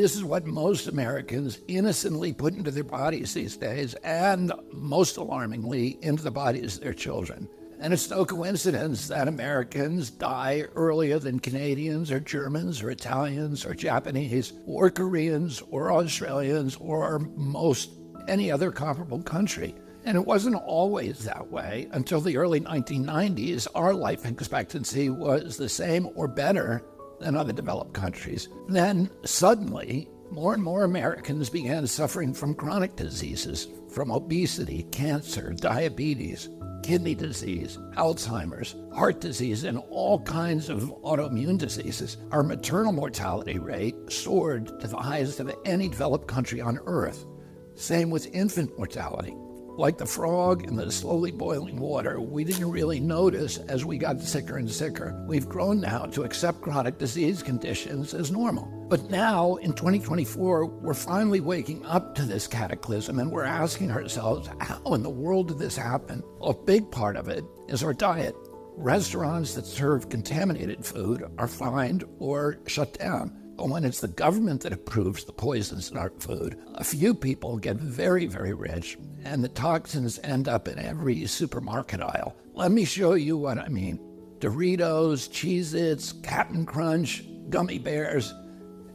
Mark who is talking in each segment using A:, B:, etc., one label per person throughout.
A: This is what most Americans innocently put into their bodies these days, and most alarmingly, into the bodies of their children. And it's no coincidence that Americans die earlier than Canadians or Germans or Italians or Japanese or Koreans or Australians or most any other comparable country. And it wasn't always that way. Until the early 1990s, our life expectancy was the same or better than other developed countries. Then suddenly, more and more Americans began suffering from chronic diseases, from obesity, cancer, diabetes, kidney disease, Alzheimer's, heart disease, and all kinds of autoimmune diseases. Our maternal mortality rate soared to the highest of any developed country on earth. Same with infant mortality. Like the frog in the slowly boiling water, we didn't really notice as we got sicker and sicker. We've grown now to accept chronic disease conditions as normal. But now, in 2024, we're finally waking up to this cataclysm, and we're asking ourselves, how in the world did this happen? A big part of it is our diet. Restaurants that serve contaminated food are fined or shut down. But when it's the government that approves the poisons in our food, a few people get very, very rich, and the toxins end up in every supermarket aisle. Let me show you what I mean. Doritos, Cheez-Its, Cap'n Crunch, gummy bears.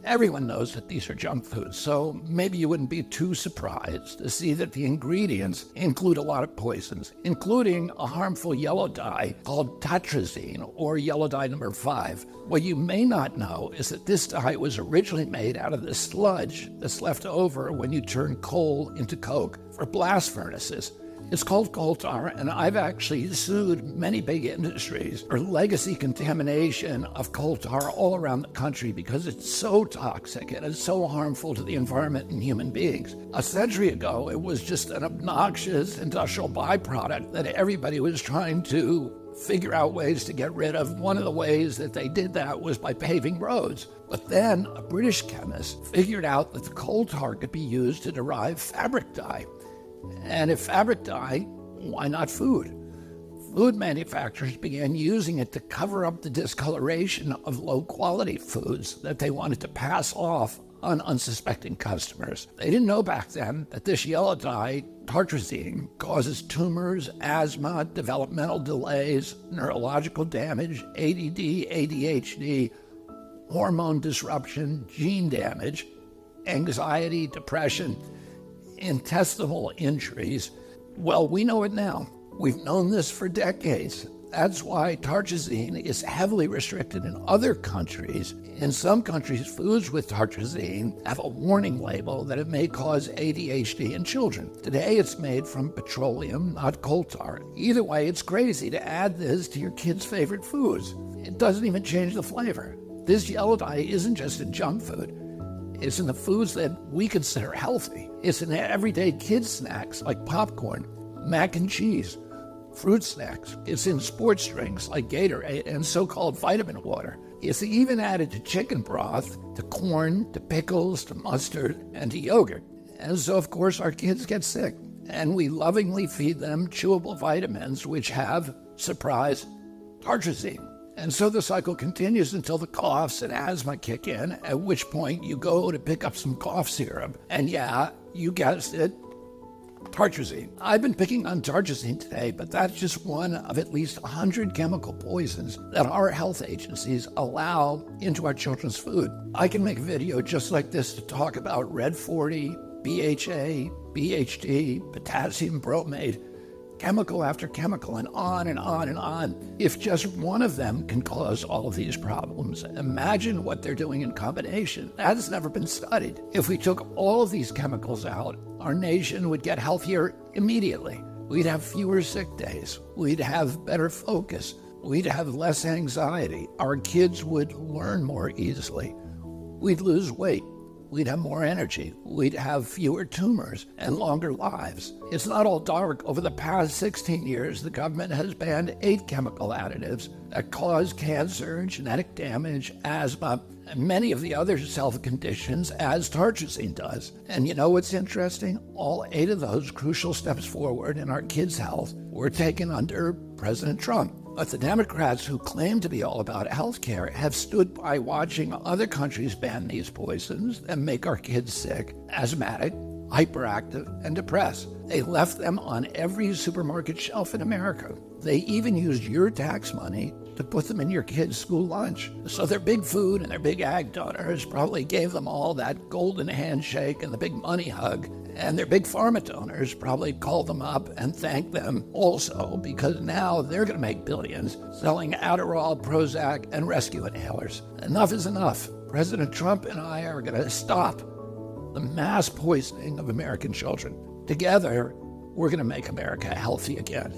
A: Everyone knows that these are junk foods, so maybe you wouldn't be too surprised to see that the ingredients include a lot of poisons, including a harmful yellow dye called tartrazine, or yellow dye number 5. What you may not know is that this dye was originally made out of the sludge that's left over when you turn coal into coke for blast furnaces. It's called coal tar, and I've actually sued many big industries for legacy contamination of coal tar all around the country because it's so toxic and it's so harmful to the environment and human beings. A century ago, it was just an obnoxious industrial byproduct that everybody was trying to figure out ways to get rid of. One of the ways that they did that was by paving roads. But then a British chemist figured out that the coal tar could be used to derive fabric dye. And if fabric dye, why not food? Food manufacturers began using it to cover up the discoloration of low-quality foods that they wanted to pass off on unsuspecting customers. They didn't know back then that this yellow dye, tartrazine, causes tumors, asthma, developmental delays, neurological damage, ADD, ADHD, hormone disruption, gene damage, anxiety, depression, intestinal injuries. Well, we know it now. We've known this for decades. That's why tartrazine is heavily restricted in other countries. In some countries, foods with tartrazine have a warning label that it may cause ADHD in children. Today, it's made from petroleum, not coal tar. Either way, it's crazy to add this to your kids' favorite foods. It doesn't even change the flavor. This yellow dye isn't just in junk food. It's in the foods that we consider healthy. It's in everyday kids' snacks like popcorn, mac and cheese, fruit snacks. It's in sports drinks like Gatorade and so-called vitamin water. It's even added to chicken broth, to corn, to pickles, to mustard, and to yogurt. And so, of course, our kids get sick. And we lovingly feed them chewable vitamins which have, surprise, tartrazine. And so the cycle continues until the coughs and asthma kick in, at which point you go to pick up some cough syrup. And yeah, you guessed it, tartrazine. I've been picking on tartrazine today, but that's just one of at least 100 chemical poisons that our health agencies allow into our children's food. I can make a video just like this to talk about Red 40, BHA, BHD, potassium bromate, chemical after chemical, and on and on and on. If just one of them can cause all of these problems, imagine what they're doing in combination. That's never been studied. If we took all of these chemicals out, our nation would get healthier immediately. We'd have fewer sick days. We'd have better focus. We'd have less anxiety. Our kids would learn more easily. We'd lose weight. We'd have more energy. We'd have fewer tumors and longer lives. It's not all dark. Over the past 16 years, the government has banned 8 chemical additives that cause cancer, genetic damage, asthma, and many of the other health conditions as tartrazine does. And you know what's interesting? All 8 of those crucial steps forward in our kids' health were taken under President Trump. But the Democrats who claim to be all about health care have stood by watching other countries ban these poisons and make our kids sick, asthmatic, hyperactive, and depressed. They left them on every supermarket shelf in America. They even used your tax money to put them in your kids' school lunch. So their big food and their big ag donors probably gave them all that golden handshake and the big money hug. And their big pharma donors probably called them up and thanked them also, because now they're going to make billions selling Adderall, Prozac, and rescue inhalers. Enough is enough. President Trump and I are going to stop the mass poisoning of American children. Together, we're going to make America healthy again.